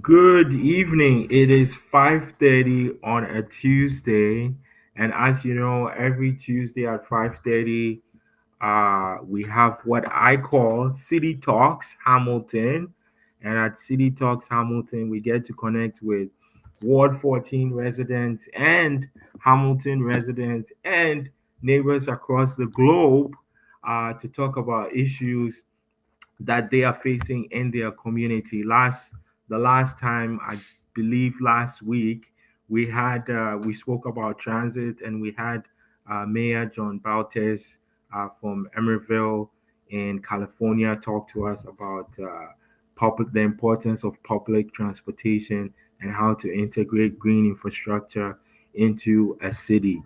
Good evening. It is 5:30 on a Tuesday, and as you know, every Tuesday at 5:30, we have what I call City Talks Hamilton. And at City Talks Hamilton, we get to connect with Ward 14 residents and Hamilton residents and neighbors across the globe to talk about issues that they are facing in their community. The last time, I believe last week, we spoke about transit, and we had Mayor John Baltes from Emerville in California talk to us about the importance of public transportation and how to integrate green infrastructure into a city.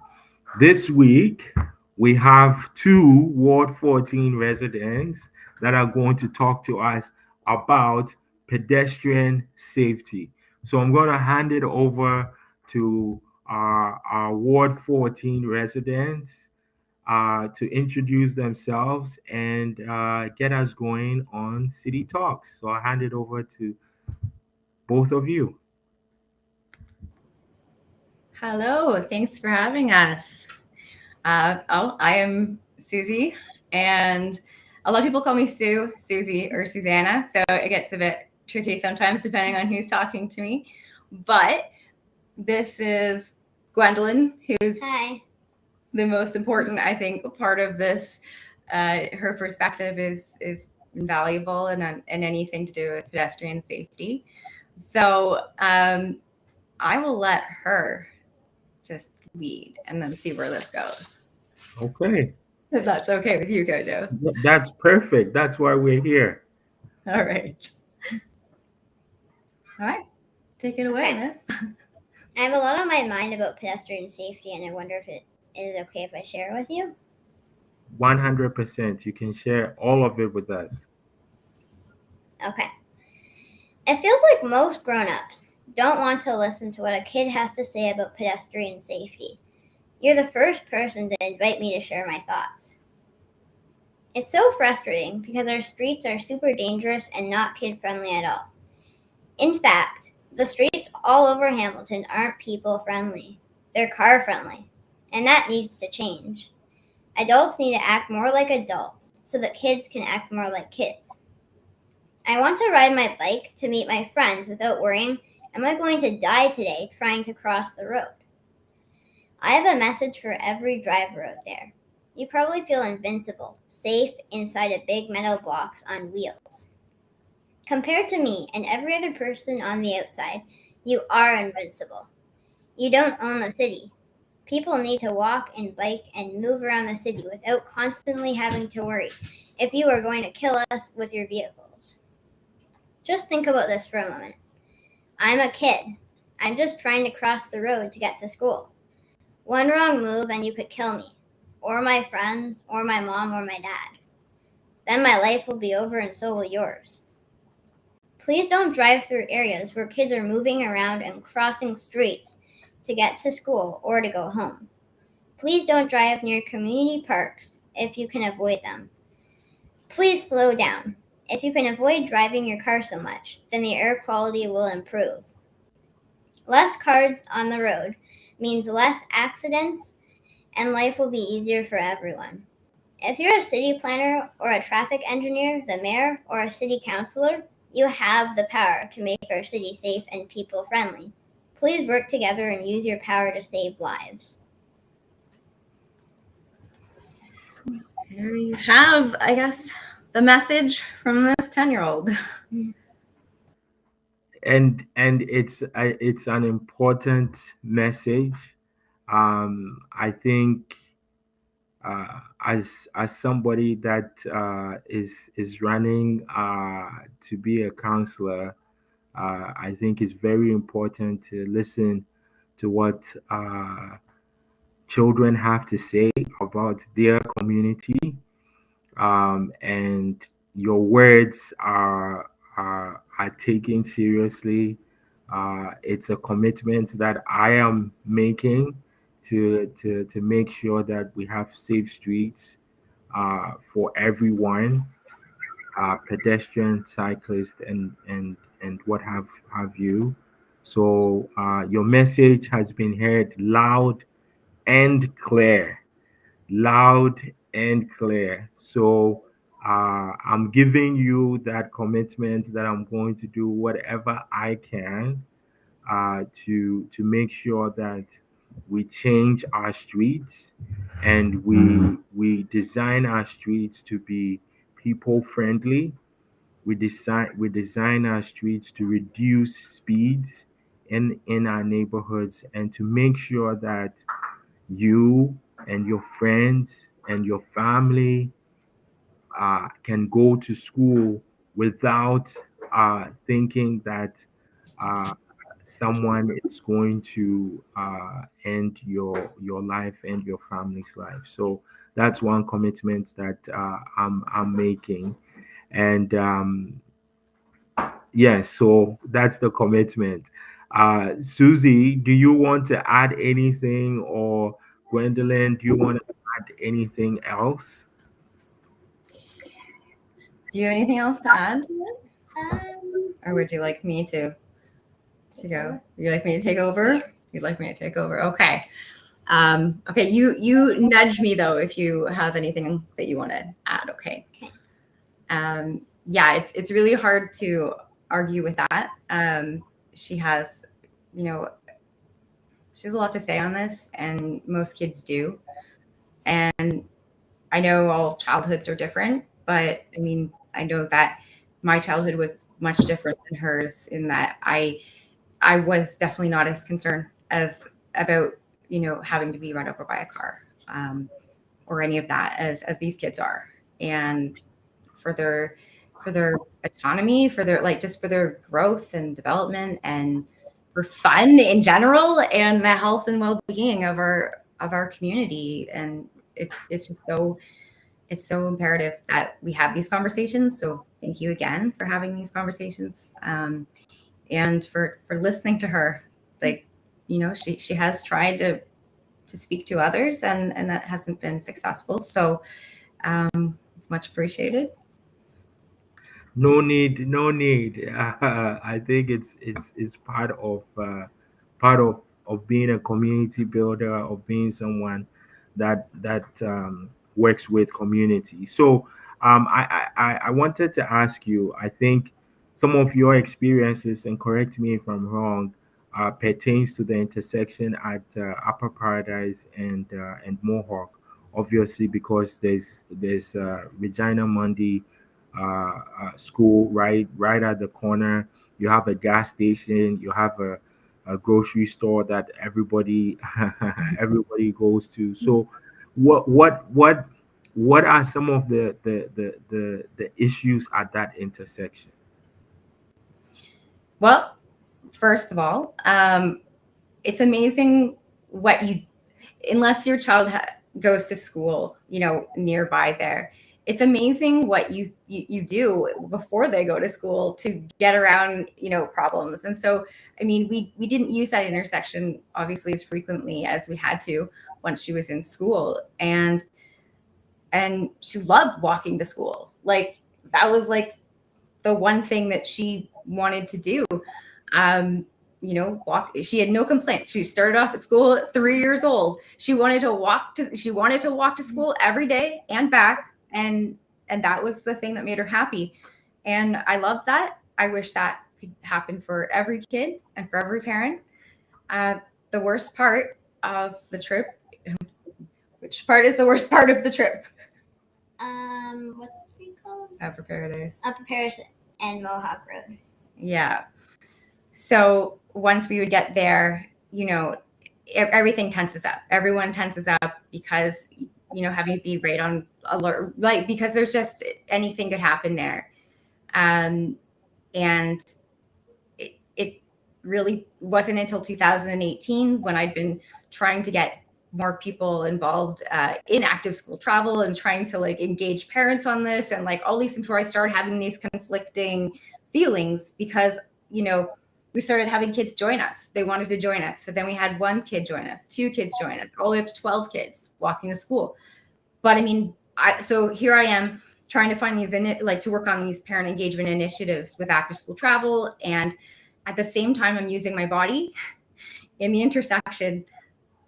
This week, we have two Ward 14 residents that are going to talk to us about pedestrian safety. So I'm going to hand it over to our Ward 14 residents to introduce themselves and get us going on City Talks. So I'll hand it over to both of you. Hello, thanks for having us. I am Susie, and a lot of people call me Sue, Susie, or Susanna, so it gets a bit tricky sometimes depending on who's talking to me. But this is Gwendolyn, who's Hi. the most important, I think, part of this. Her perspective is invaluable in anything to do with pedestrian safety. So I will let her just lead and then see where this goes. Okay. If that's okay with you, Kojo. That's perfect. That's why we're here. All right. All right. Take it away, Okay. miss. I have a lot on my mind about pedestrian safety, and I wonder if it is okay if I share it with you. 100%. You can share all of it with us. Okay. It feels like most grown-ups don't want to listen to what a kid has to say about pedestrian safety. You're the first person to invite me to share my thoughts. It's so frustrating because our streets are super dangerous and not kid-friendly at all. In fact, the streets all over Hamilton aren't people-friendly. They're car-friendly, and that needs to change. Adults need to act more like adults so that kids can act more like kids. I want to ride my bike to meet my friends without worrying, am I going to die today trying to cross the road? I have a message for every driver out there. You probably feel invincible, safe inside a big metal box on wheels. Compared to me and every other person on the outside, you are invincible. You don't own the city. People need to walk and bike and move around the city without constantly having to worry if you are going to kill us with your vehicles. Just think about this for a moment. I'm a kid. I'm just trying to cross the road to get to school. One wrong move and you could kill me, or my friends, or my mom, or my dad. Then my life will be over and so will yours. Please don't drive through areas where kids are moving around and crossing streets to get to school or to go home. Please don't drive near community parks if you can avoid them. Please slow down. If you can avoid driving your car so much, then the air quality will improve. Less cars on the road means less accidents, and life will be easier for everyone. If you're a city planner or a traffic engineer, the mayor, or a city councilor, you have the power to make our city safe and people-friendly. Please work together and use your power to save lives. Here you have, I guess, the message from this 10-year-old. And it's an important message. I think as somebody that is running to be a counselor, I think it's very important to listen to what children have to say about their community, and your words are taken seriously. It's a commitment that I am making to make sure that we have safe streets for everyone, pedestrian, cyclist, and what have you. So your message has been heard loud and clear, loud and clear. So I'm giving you that commitment that I'm going to do whatever I can to make sure that we change our streets, and we design our streets to be people friendly. We design our streets to reduce speeds in our neighborhoods, and to make sure that you and your friends and your family can go to school without thinking that uh, someone is going to end your life and your family's life. So that's one commitment that I'm making, and yeah, so that's the commitment. Susie, do you want to add anything, or Gwendolyn, do you want to add anything else? Do you have anything else to add to it? Um, Or would you like me to go? Would you like me to take over? You'd like me to take over? Okay. Okay, you nudge me though if you have anything that you want to add. Okay. Okay. Yeah, it's really hard to argue with that. She has, you know, she has a lot to say on this, and most kids do. And I know all childhoods are different, but I mean, I know that my childhood was much different than hers in that I was definitely not as concerned as about having to be run over by a car, um, or any of that as these kids are, and for their autonomy, for their like just for their growth and development, and for fun in general, and the health and well-being of our community. And it's just so imperative that we have these conversations. So thank you again for having these conversations, and for listening to her. Like, she has tried to speak to others, and that hasn't been successful. So it's much appreciated. No need, no need. I think it's part of being a community builder, of being someone that works with community. So I wanted to ask you. I think some of your experiences, and correct me if I'm wrong, pertains to the intersection at Upper Paradise and Mohawk. Obviously, because there's Regina Mundi school right at the corner. You have a gas station. You have a grocery store that everybody everybody goes to. So, what are some of the issues at that intersection? Well, first of all, it's amazing what you, unless your child goes to school, nearby there. It's amazing what you do before they go to school to get around, problems. And so, I mean, we didn't use that intersection obviously as frequently as we had to once she was in school, and she loved walking to school. Like, that was like the one thing that she wanted to do. um, walk. She had no complaints. She started off at school at 3 years old. She wanted to walk to school every day and back, and that was the thing that made her happy. And I love that. I wish that could happen for every kid and for every parent. Uh, the worst part of the trip. Which part is the worst part of the trip? what's the street called? Upper Paradise. Upper Paris and Mohawk Road. Yeah. So once we would get there, everything tenses up. Everyone tenses up because have you be right on alert, like, because there's just anything could happen there. And it really wasn't until 2018 when I'd been trying to get more people involved in active school travel and trying to like engage parents on this and like all these things, where I started having these conflicting feelings because, we started having kids join us. They wanted to join us. So then we had one kid join us, two kids join us, all the way up to 12 kids walking to school. But I mean, so here I am trying to find these to work on these parent engagement initiatives with active school travel, and at the same time I'm using my body in the intersection,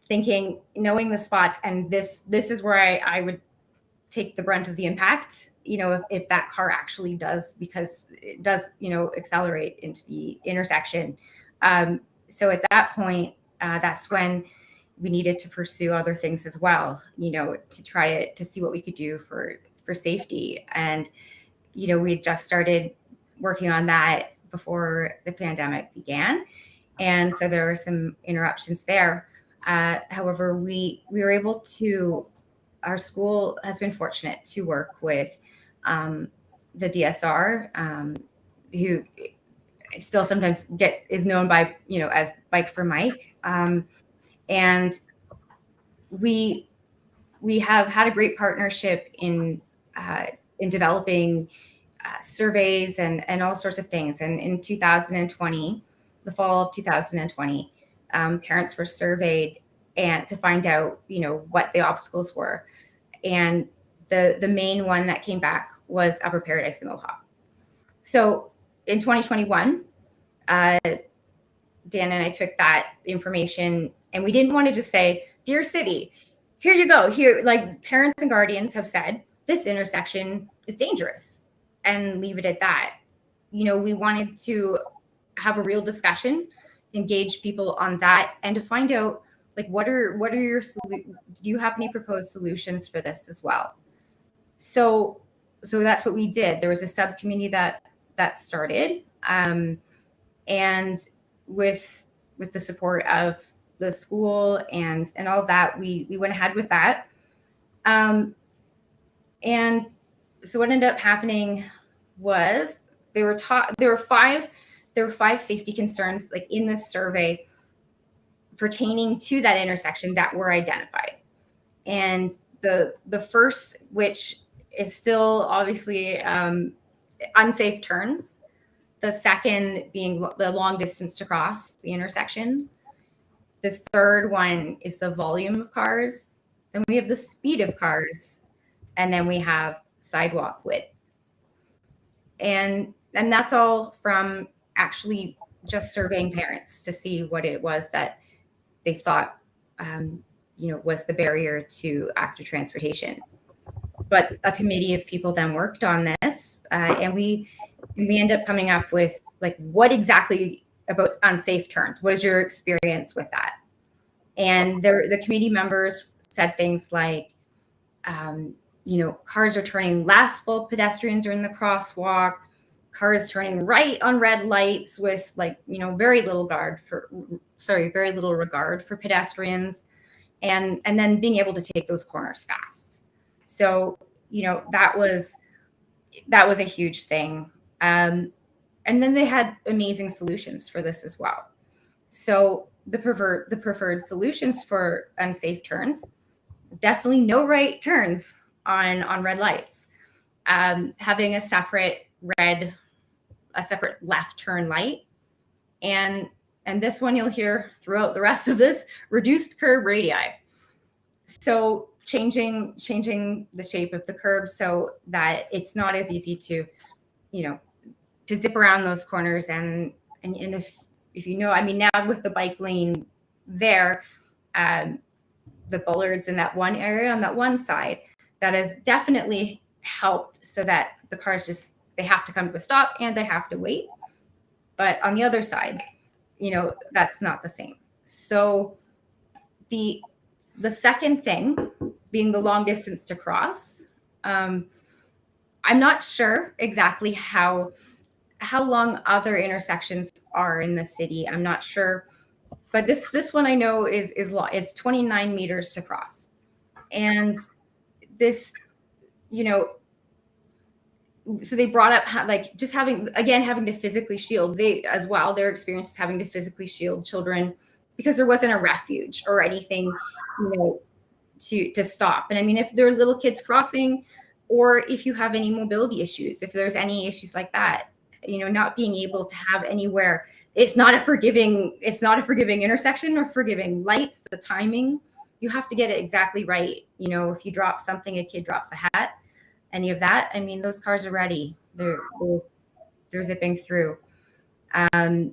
thinking, knowing the spot, and this is where I would take the brunt of the impact, if that car actually does, because it does, accelerate into the intersection. So at that point, that's when we needed to pursue other things as well, to try to see what we could do for safety. And, we had just started working on that before the pandemic began. And so there were some interruptions there. However, we were able to, our school has been fortunate to work with the DSR, who still sometimes is known by, as Bike for Mike. And we have had a great partnership in developing surveys and all sorts of things. And in 2020, the fall of 2020, parents were surveyed and to find out, what the obstacles were. And the main one that came back was Upper Paradise and Mohawk. So in 2021, Dan and I took that information, and we didn't want to just say, "Dear City, here you go." Here, like, parents and guardians have said, this intersection is dangerous, and leave it at that. We wanted to have a real discussion, engage people on that, and to find out, like, what are your do you have any proposed solutions for this as well? So that's what we did. There was a subcommittee that started, and with the support of the school and all that, we went ahead with that. And so what ended up happening was there were five safety concerns, like, in this survey pertaining to that intersection that were identified. And the first, which is still obviously unsafe turns. The second being the long distance to cross the intersection. The third one is the volume of cars. Then we have the speed of cars. And then we have sidewalk width. And that's all from actually just surveying parents to see what it was that they thought, was the barrier to active transportation. But a committee of people then worked on this, and we end up coming up with, like, what exactly about unsafe turns? What is your experience with that? And the committee members said things like, cars are turning left while pedestrians are in the crosswalk, cars turning right on red lights with, like, very little regard for pedestrians, and then being able to take those corners fast. So, that was a huge thing. And then they had amazing solutions for this as well. So the preferred solutions for unsafe turns, definitely no right turns on red lights. Having a separate left turn light, and this one you'll hear throughout the rest of this, reduced curb radii. So changing the shape of the curb so that it's not as easy to zip around those corners. And if now with the bike lane there, the bollards in that one area on that one side, that has definitely helped so that the cars they have to come to a stop and they have to wait. But on the other side, that's not the same. So the second thing being the long distance to cross. I'm not sure exactly how long other intersections are in the city. I'm not sure, but this one I know is long. It's 29 meters to cross, and this, you know, so they brought up like just having to physically shield, they as well, their experience is having to physically shield children because there wasn't a refuge or anything, you know, to stop. And I mean, if there are little kids crossing, or if you have any mobility issues, if there's any issues like that, you know, not being able to have anywhere, it's not a forgiving intersection or forgiving lights, the timing, you have to get it exactly right. You know, if you drop something, a kid drops a hat, any of that, I mean, those cars are ready. They're zipping through. Um,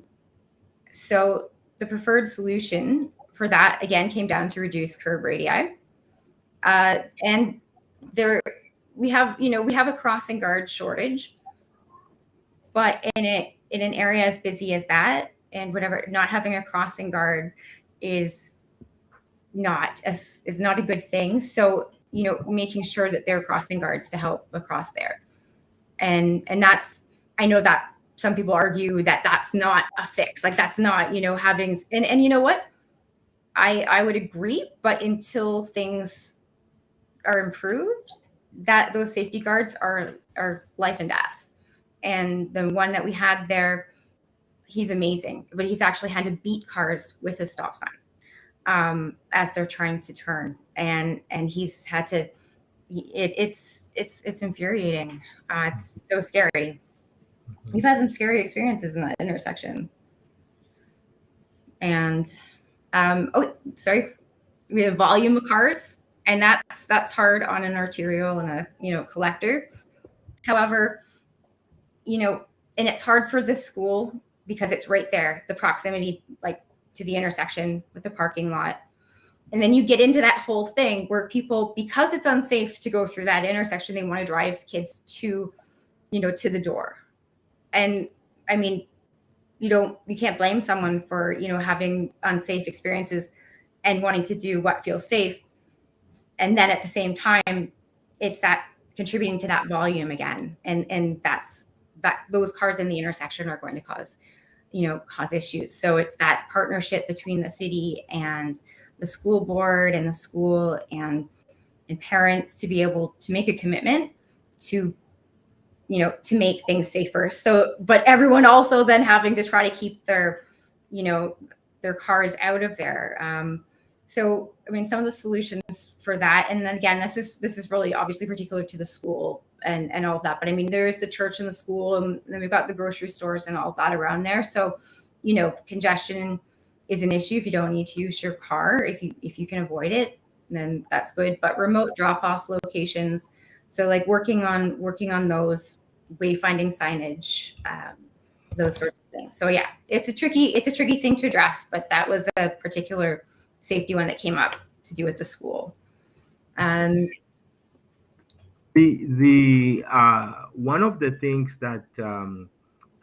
so the preferred solution for that again came down to reduce curb radii. And there we have a crossing guard shortage, but in an area as busy as that, and whatever, not having a crossing guard is is not a good thing. So, you know, making sure that there are crossing guards to help across there. And that's, I know that some people argue that that's not a fix. Like that's not, you know, having, and you know what? I would agree, but until things are improved, that those safety guards are life and death. And the one that we had there, he's amazing, but he's actually had to beat cars with a stop sign as they're trying to turn, and he's had to. It's infuriating. It's so scary. We've had some scary experiences in that intersection. And oh, sorry, we have volume of cars, and that's hard on an arterial and a, you know, collector. However, you know, and it's hard for the school because it's right there, the proximity, like, to the intersection with the parking lot. And then you get into that whole thing where people, because it's unsafe to go through that intersection, they want to drive kids to, you know, to the door. And I mean, you can't blame someone for, you know, having unsafe experiences and wanting to do what feels safe. And then at the same time, it's that contributing to that volume again. And that those cars in the intersection are going to cause, you know, cause issues. So it's that partnership between the city and the school board and the school and parents to be able to make a commitment to, you know, to make things safer. So, but everyone also then having to try to keep their, you know, their cars out of there. So, I mean, some of the solutions for that, and then again, this is really obviously particular to the school and all of that. But I mean, there is the church and the school, and then we've got the grocery stores and all of that around there. So, you know, congestion is an issue if you don't need to use your car. If you can avoid it, then that's good. But remote drop off locations, so like working on those, wayfinding signage, those sorts of things. So yeah, it's a tricky thing to address, but that was a particular safety one that came up to do with the school. The one of the things that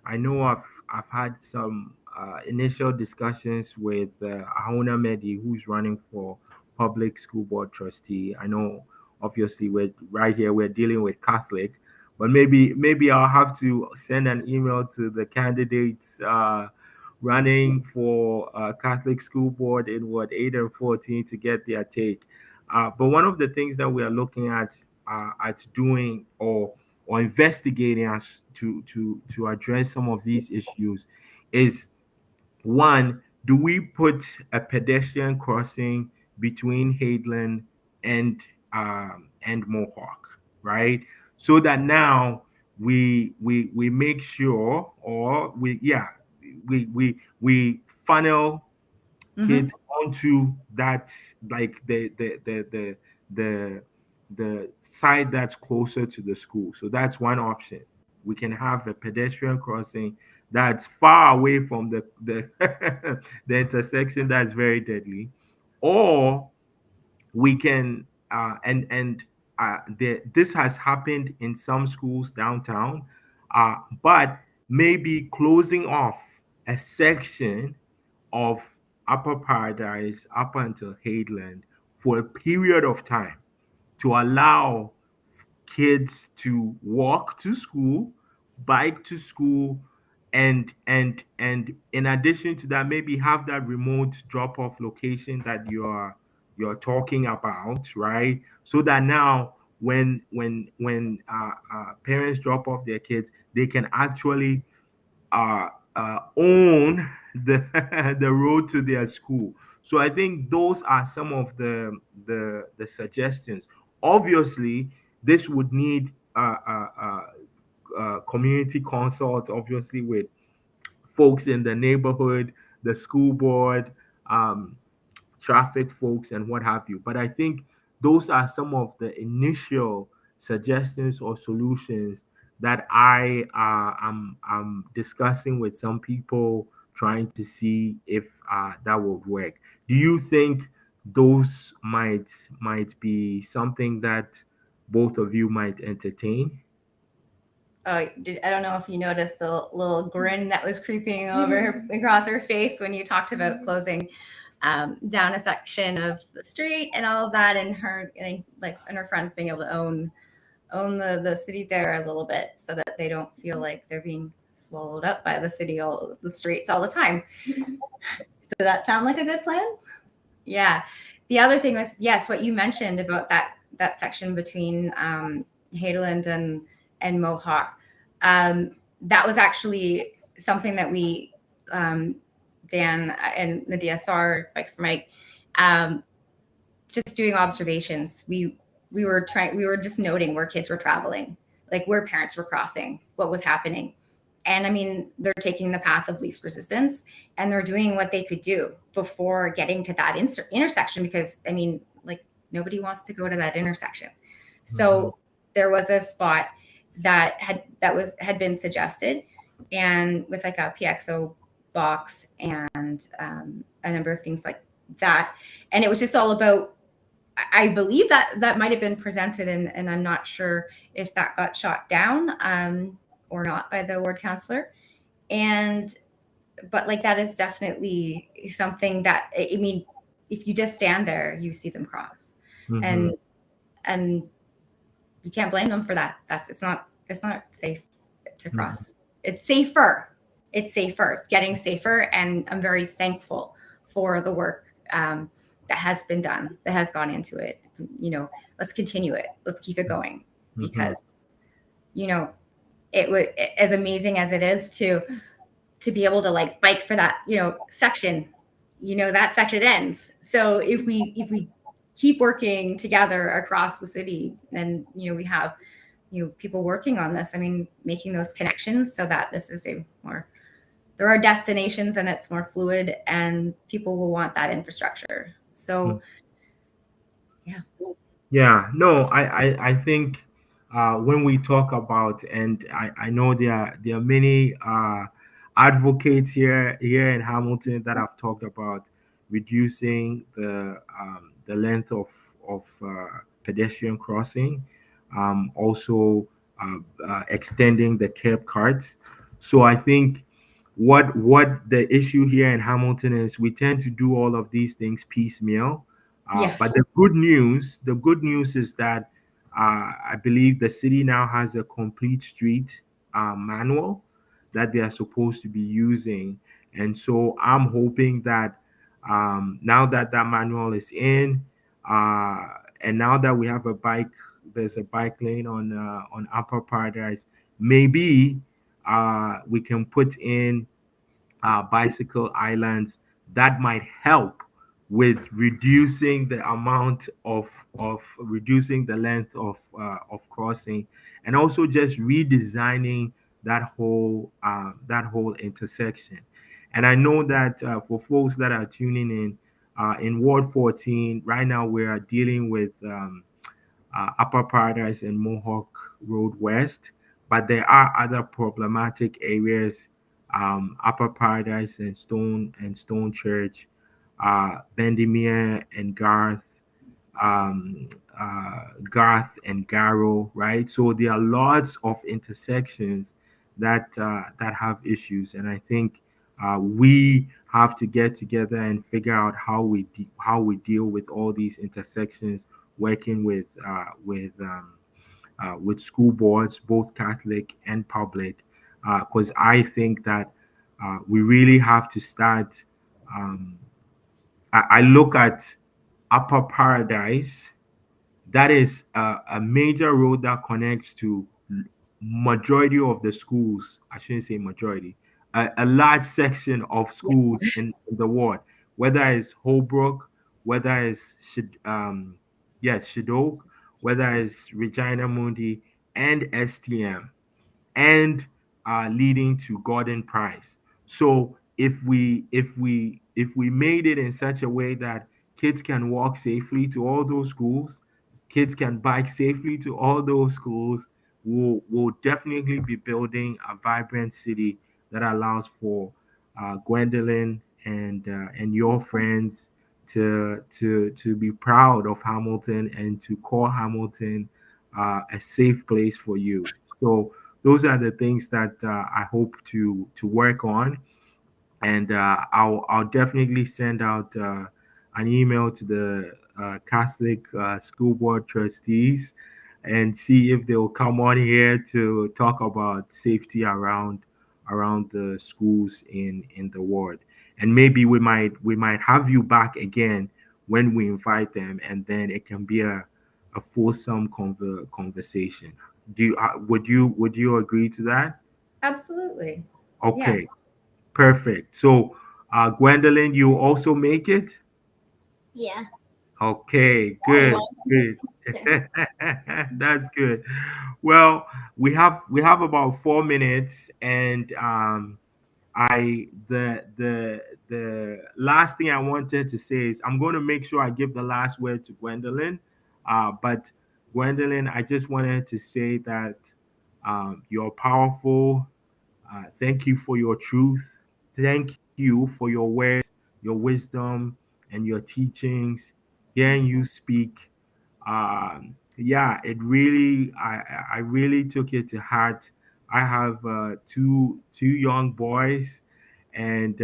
I know I've had some initial discussions with Ahona Medi, who's running for public school board trustee. I know obviously we're right here, we're dealing with Catholic, but maybe I'll have to send an email to the candidates running for Catholic school board in what 8 and 14 to get their take. But one of the things that we are looking at doing or investigating as to address some of these issues is, one, do we put a pedestrian crossing between Hadeland and Mohawk, right? So that now we make sure, or we funnel Mm-hmm. kids onto that, like the the side that's closer to the school. So that's one option. We can have a pedestrian crossing that's far away from the the intersection that's very deadly, or we can this has happened in some schools downtown, but maybe closing off a section of Upper Paradise up until Hadeland for a period of time to allow kids to walk to school, bike to school, and in addition to that, maybe have that remote drop-off location that you're talking about, right? So that now when parents drop off their kids, they can actually uh, own the the road to their school. So I think those are some of the suggestions. Obviously, this would need community consult, obviously, with folks in the neighborhood, the school board, um, traffic folks, and what have you. But I think those are some of the initial suggestions or solutions that I'm discussing with some people, trying to see if that would work. Do you think those might be something that both of you might entertain? I don't know if you noticed the little grin that was creeping over across her face when you talked about closing down a section of the street and all of that, and her getting like and her friends being able to own the city there a little bit so that they don't feel like they're being swallowed up by the city, all the streets all the time. Does that sound like a good plan? Yeah. The other thing was, yes, what you mentioned about that section between Hadeland and Mohawk. That was actually something that we, Dan and the DSR, Mike for Mike, um, just doing observations. We were just noting where kids were traveling, like where parents were crossing, what was happening. And I mean, they're taking the path of least resistance, and they're doing what they could do before getting to that intersection, because I mean, like, nobody wants to go to that intersection. Mhm. So there was a spot that had been suggested, and with like a PXO box and a number of things like that. And it was just all about, I believe that might have been presented, and I'm not sure if that got shot down or not by the ward counselor. And but like that is definitely something that, I mean, if you just stand there, you see them cross, Mhm. and you can't blame them for that. It's not safe to Mhm. cross. It's safer. It's safer. It's getting safer, and I'm very thankful for the work that has been done, that has gone into it. Let's continue it. Let's keep it going, Mhm. because you know it would, as amazing as it is to be able to like bike for that section. That section ends. So if we keep working together across the city, and we have people working on this, I mean, making those connections so that this is a more, there are destinations and it's more fluid, and people will want that infrastructure. So yeah. Yeah, no, I think when we talk about, and I know there are many advocates here in Hamilton that have talked about reducing the length of pedestrian crossing, also extending the curb cards. So I think what the issue here in Hamilton is, we tend to do all of these things piecemeal. But Yes. the good news is that I believe the city now has a complete street manual that they are supposed to be using, and so I'm hoping that now that that manual is in, uh, and now that we have there's a bike lane on Upper Paradise, maybe we can put in bicycle islands that might help with reducing the amount of reducing the length of crossing, and also just redesigning that whole intersection. And I know that for folks that are tuning in Ward 14 right now, we are dealing with Upper Paradise and Mohawk Road West, but there are other problematic areas, Upper Paradise and Stone Church, Bendemeer and um, Garth and Garrow, right? So there are lots of intersections that have issues, and I think we have to get together and figure out how we deal with all these intersections, working with school boards, both Catholic and public, because I think that we really have to start. Um, I look at Upper Paradise, that is a major road that connects to majority of the schools. I shouldn't say majority, a large section of Yeah. schools in the ward, whether it's Holbrook, whether it's yes, Shidok, whether it's Regina Mundi and STM, and leading to Gordon Price. So if we made it in such a way that kids can walk safely to all those schools, kids can bike safely to all those schools, we'll definitely be building a vibrant city that allows for Gwendolyn and your friends to be proud of Hamilton and to call Hamilton a safe place for you. So those are the things that I hope to work on, and I'll definitely send out an email to the Catholic school board trustees and see if they'll come on here to talk about safety around the schools in the ward. And maybe we might have you back again when we invite them, and then it can be a fulsome conversation. Would you agree to that? Absolutely. Yeah. Okay, perfect. So, Gwendolyn, you also make it? Yeah. Okay, Oh, you good, want good. to? That's good. Well, we have about 4 minutes, and I the last thing I wanted to say is I'm going to make sure I give the last word to Gwendolyn. But Gwendolyn, I just wanted to say that you're powerful. Thank you for your truth. Thank you for your words, your wisdom, and your teachings. Hearing you speak, yeah, it really, I really took it to heart. I have two young boys, and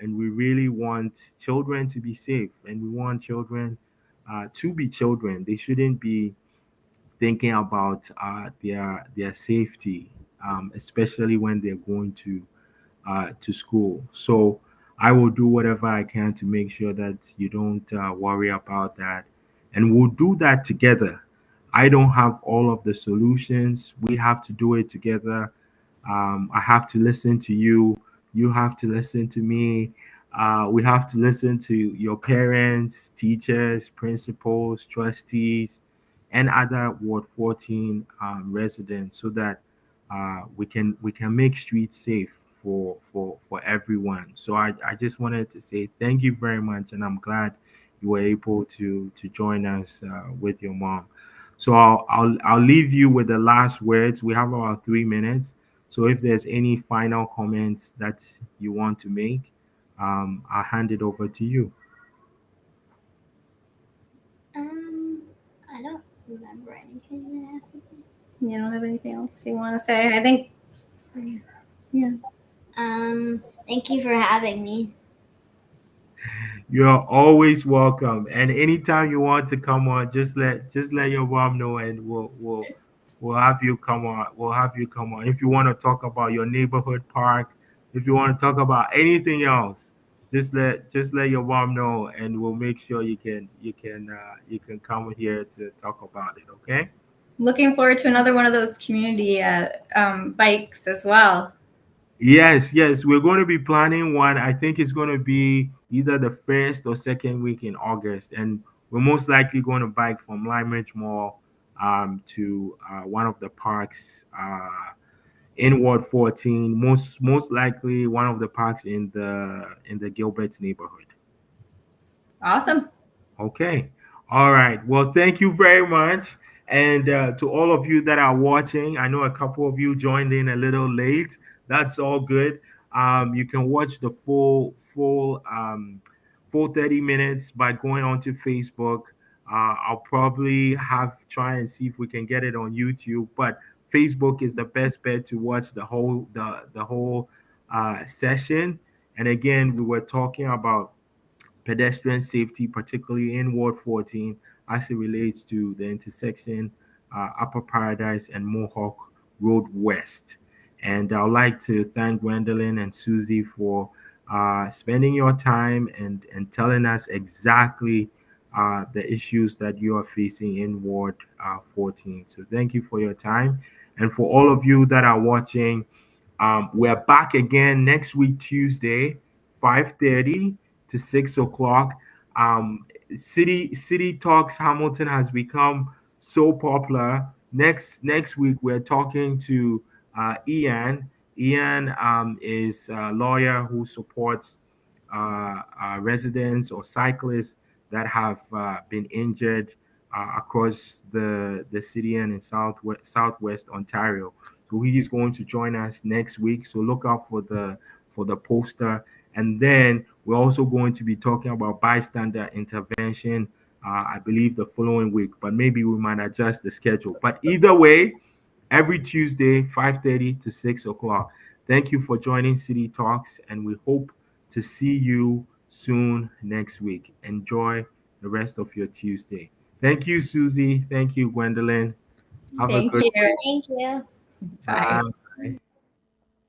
we really want children to be safe, and we want children to be children. They shouldn't be thinking about their safety, especially when they're going to school. So I will do whatever I can to make sure that you don't worry about that, and we'll do that together. I don't have all of the solutions. We have to do it together. I have to listen to you. You have to listen to me. We have to listen to your parents, teachers, principals, trustees, and other Ward 14 residents, so that we can make streets safe for everyone. So I just wanted to say thank you very much, and I'm glad you were able to join us with your mom. So I'll leave you with the last words. We have about 3 minutes. So if there's any final comments that you want to make, I'll hand it over to you. Um, I don't remember anything. You don't have anything else you want to say? I think, yeah. Thank you for having me. You're always welcome. And anytime you want to come on, just let your mom know, and we'll have you come on. We'll have you come on. If you want to talk about your neighborhood park, if you want to talk about anything else, just let your mom know, and we'll make sure you can come here to talk about it. Okay? Looking forward to another one of those community bikes as well. Yes, yes, we're going to be planning one. I think it's going to be either the first or second week in August, and we're most likely going to bike from Limeridge Mall to one of the parks in Ward 14. Most likely one of the parks in the Gilbert neighborhood. Awesome. Okay. All right. Well, thank you very much. And to all of you that are watching, I know a couple of you joined in a little late. That's all good. You can watch the full 30 minutes by going onto Facebook. I'll probably have try and see if we can get it on YouTube, but Facebook is the best bet to watch the whole session. And again, we were talking about pedestrian safety, particularly in Ward 14, as it relates to the intersection Upper Paradise and Mohawk Road West. And I'd like to thank Gwendolyn and Susie for spending your time and telling us exactly the issues that you are facing in Ward 14. So thank you for your time. And for all of you that are watching, we're back again next week, Tuesday, 5:30 to 6 o'clock. City Talks Hamilton has become so popular. Next week, we're talking to Ian. Ian is a lawyer who supports residents or cyclists that have been injured across the city and in southwest Ontario. So he is going to join us next week. So look out for the poster. And then we're also going to be talking about bystander intervention. I believe the following week, but maybe we might adjust the schedule. But either way, every Tuesday, 5:30 to 6 o'clock. Thank you for joining City Talks, and we hope to see you soon next week. Enjoy the rest of your Tuesday. Thank you, Susie. Thank you, Gwendolyn. Have a Thank good you. week. Thank you. Bye. Bye.